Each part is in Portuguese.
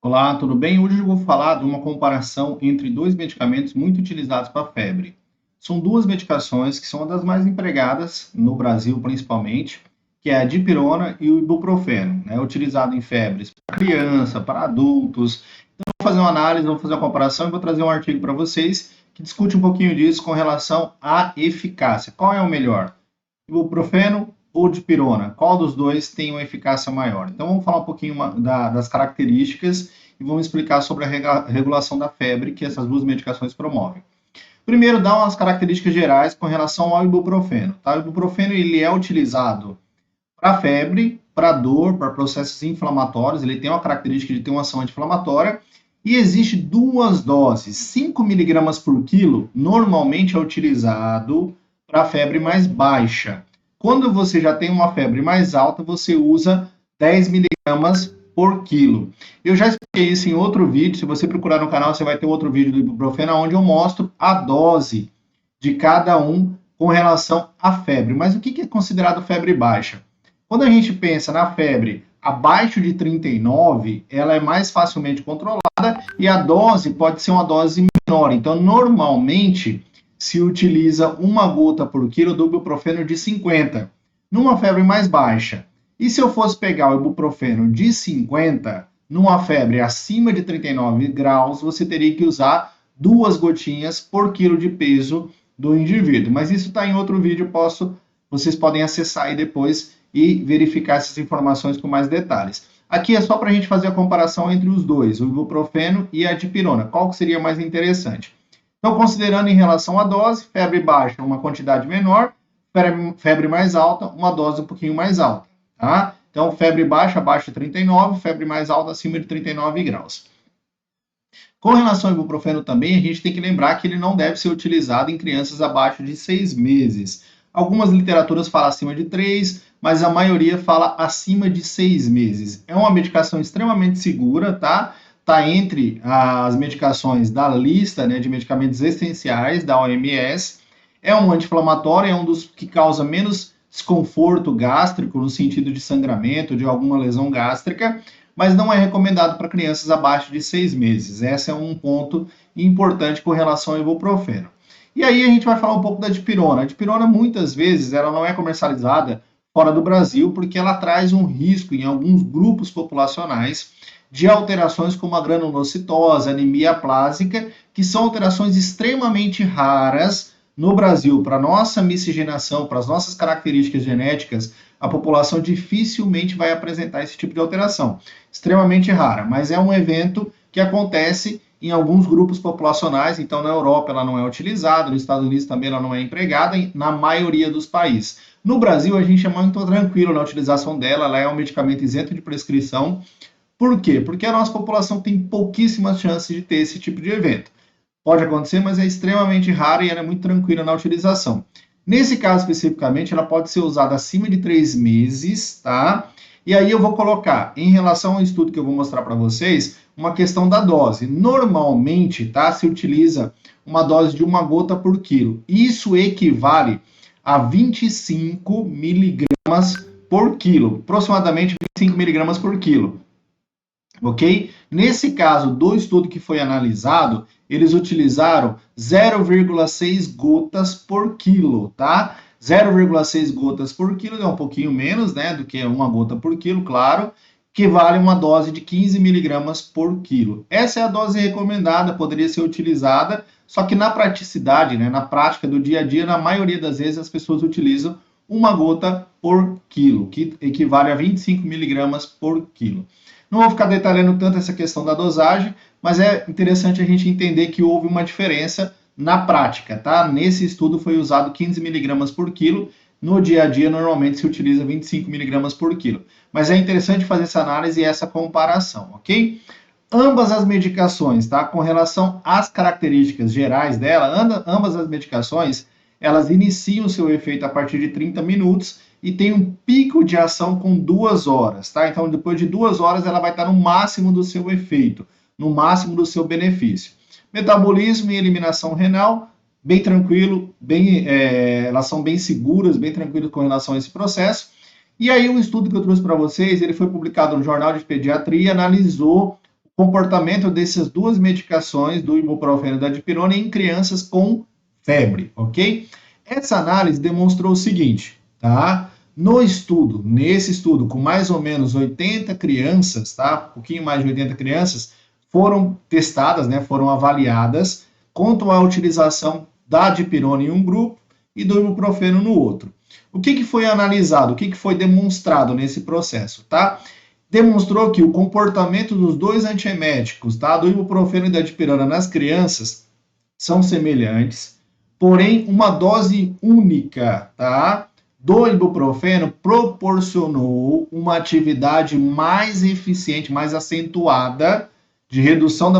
Olá, tudo bem? Hoje eu vou falar de uma comparação entre dois medicamentos muito utilizados para febre. São duas medicações que são uma das mais empregadas no Brasil, principalmente, que é a dipirona e o ibuprofeno, né? Utilizado em febres para criança, para adultos. Então, vou fazer uma análise, vou fazer uma comparação e vou trazer um artigo para vocês que discute um pouquinho disso com relação à eficácia. Qual é o melhor? Ibuprofeno ou dipirona? Qual dos dois tem uma eficácia maior? Então vamos falar um pouquinho das características e vamos explicar sobre a regulação da febre que essas duas medicações promovem. Primeiro, dá umas características gerais com relação ao ibuprofeno. Tá? O ibuprofeno ele é utilizado para febre, para dor, para processos inflamatórios. Ele tem uma característica de ter uma ação anti-inflamatória. E existe duas doses. 5 miligramas por quilo normalmente é utilizado para febre mais baixa. Quando você já tem uma febre mais alta, você usa 10 miligramas por quilo. Eu já expliquei isso em outro vídeo. Se você procurar no canal, você vai ter outro vídeo do ibuprofeno, onde eu mostro a dose de cada um com relação à febre. Mas o que é considerado febre baixa? Quando a gente pensa na febre abaixo de 39, ela é mais facilmente controlada e a dose pode ser uma dose menor. Então, normalmente, se utiliza uma gota por quilo do ibuprofeno de 50, numa febre mais baixa. E se eu fosse pegar o ibuprofeno de 50, numa febre acima de 39 graus, você teria que usar 2 gotinhas por quilo de peso do indivíduo. Mas isso está em outro vídeo, vocês podem acessar aí depois e verificar essas informações com mais detalhes. Aqui é só para a gente fazer a comparação entre os dois, o ibuprofeno e a dipirona. Qual que seria mais interessante? Então, considerando em relação à dose, febre baixa, uma quantidade menor, febre mais alta, uma dose um pouquinho mais alta. Tá? Então, febre baixa, abaixo de 39, febre mais alta, acima de 39 graus. Com relação ao ibuprofeno também, a gente tem que lembrar que ele não deve ser utilizado em crianças abaixo de 6 meses. Algumas literaturas falam acima de 3, mas a maioria fala acima de 6 meses. É uma medicação extremamente segura, tá? Está entre as medicações da lista, né, de medicamentos essenciais da OMS. É um anti-inflamatório, é um dos que causa menos desconforto gástrico, no sentido de sangramento, de alguma lesão gástrica, mas não é recomendado para crianças abaixo de 6 meses. Esse é um ponto importante com relação ao ibuprofeno. E aí a gente vai falar um pouco da dipirona. A dipirona, muitas vezes, ela não é comercializada fora do Brasil, porque ela traz um risco em alguns grupos populacionais de alterações como a granulocitose, anemia aplásica, que são alterações extremamente raras no Brasil. Para a nossa miscigenação, para as nossas características genéticas, a população dificilmente vai apresentar esse tipo de alteração. Extremamente rara, mas é um evento que acontece em alguns grupos populacionais. Então, na Europa ela não é utilizada, nos Estados Unidos também ela não é empregada, na maioria dos países. No Brasil, a gente é muito tranquilo na utilização dela, ela é um medicamento isento de prescrição. Por quê? Porque a nossa população tem pouquíssimas chances de ter esse tipo de evento. Pode acontecer, mas é extremamente raro e ela é muito tranquila na utilização. Nesse caso especificamente, ela pode ser usada acima de 3 meses, tá? E aí eu vou colocar, em relação ao estudo que eu vou mostrar para vocês, uma questão da dose. Normalmente, tá, se utiliza uma dose de 1 gota por quilo. Isso equivale a 25 miligramas por quilo, aproximadamente 25 miligramas por quilo. Ok? Nesse caso do estudo que foi analisado, eles utilizaram 0,6 gotas por quilo, tá? 0,6 gotas por quilo é um pouquinho menos, né, do que 1 gota por quilo, claro, que vale uma dose de 15 miligramas por quilo. Essa é a dose recomendada, poderia ser utilizada, só que na praticidade, né, na prática do dia a dia, na maioria das vezes as pessoas utilizam 1 gota por quilo, que equivale a 25 miligramas por quilo. Não vou ficar detalhando tanto essa questão da dosagem, mas é interessante a gente entender que houve uma diferença na prática, tá? Nesse estudo foi usado 15 miligramas por quilo, no dia a dia normalmente se utiliza 25 miligramas por quilo. Mas é interessante fazer essa análise e essa comparação, ok? Ambas as medicações, tá? Com relação às características gerais dela, ambas as medicações, elas iniciam o seu efeito a partir de 30 minutos e tem um pico de ação com 2 horas, tá? Então, depois de 2 horas, ela vai estar no máximo do seu efeito, no máximo do seu benefício. Metabolismo e eliminação renal, bem tranquilo, elas são bem seguras, bem tranquilas com relação a esse processo. E aí, um estudo que eu trouxe para vocês, ele foi publicado no Jornal de Pediatria, analisou comportamento dessas duas medicações, do ibuprofeno e da dipirona, em crianças com febre, ok? Essa análise demonstrou o seguinte, tá? Nesse estudo, com mais ou menos 80 crianças, tá? Um pouquinho mais de 80 crianças, foram testadas, né? Foram avaliadas quanto à utilização da dipirona em um grupo e do ibuprofeno no outro. O que foi analisado? O que foi demonstrado nesse processo, tá? Demonstrou que o comportamento dos dois antieméticos, tá? Do ibuprofeno e da dipirona nas crianças são semelhantes, porém uma dose única, tá? Do ibuprofeno proporcionou uma atividade mais eficiente, mais acentuada de redução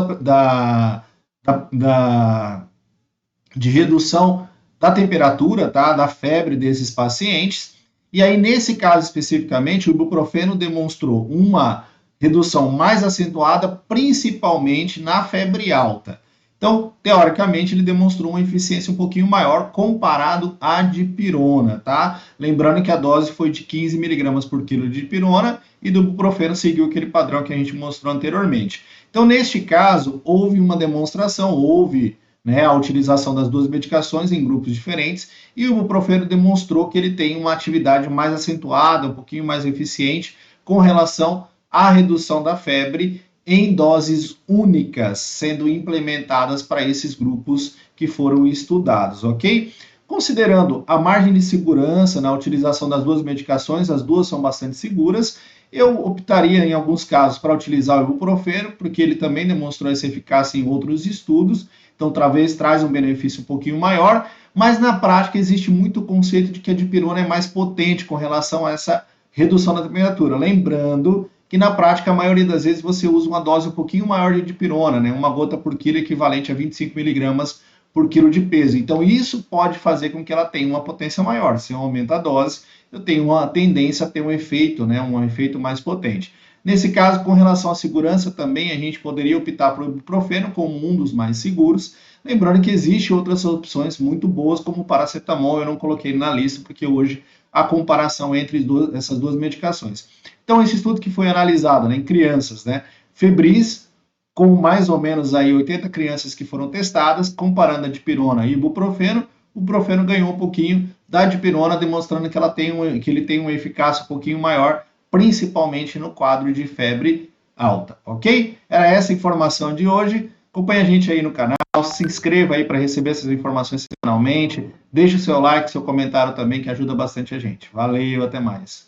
de redução da temperatura, tá? Da febre desses pacientes. E aí, nesse caso especificamente, o ibuprofeno demonstrou uma redução mais acentuada, principalmente na febre alta. Então, teoricamente, ele demonstrou uma eficiência um pouquinho maior comparado à dipirona, tá? Lembrando que a dose foi de 15 miligramas por quilo de dipirona e do ibuprofeno seguiu aquele padrão que a gente mostrou anteriormente. Então, neste caso, houve uma demonstração, houve, né, a utilização das duas medicações em grupos diferentes e o ibuprofeno demonstrou que ele tem uma atividade mais acentuada, um pouquinho mais eficiente com relação à redução da febre em doses únicas, sendo implementadas para esses grupos que foram estudados, ok? Considerando a margem de segurança na utilização das duas medicações, as duas são bastante seguras, eu optaria em alguns casos para utilizar o ibuprofeno, porque ele também demonstrou essa eficácia em outros estudos, então talvez traz um benefício um pouquinho maior, mas na prática existe muito conceito de que a dipirona é mais potente com relação a essa redução da temperatura. Lembrando que na prática a maioria das vezes você usa uma dose um pouquinho maior de dipirona, né? Uma gota por quilo equivalente a 25 miligramas por quilo de peso. Então isso pode fazer com que ela tenha uma potência maior. Se eu aumento a dose, eu tenho uma tendência a ter um efeito, né? Um efeito mais potente. Nesse caso, com relação à segurança, também a gente poderia optar por ibuprofeno como um dos mais seguros. Lembrando que existem outras opções muito boas, como o paracetamol, eu não coloquei na lista, porque hoje a comparação entre essas duas medicações. Então, esse estudo que foi analisado, né, em crianças, né, febris, com mais ou menos aí 80 crianças que foram testadas, comparando a dipirona e ibuprofeno, o ibuprofeno ganhou um pouquinho da dipirona, demonstrando que ele tem uma eficácia um pouquinho maior, principalmente no quadro de febre alta, ok? Era essa a informação de hoje. Acompanhe a gente aí no canal, se inscreva aí para receber essas informações semanalmente, deixe o seu like, seu comentário também, que ajuda bastante a gente. Valeu, até mais.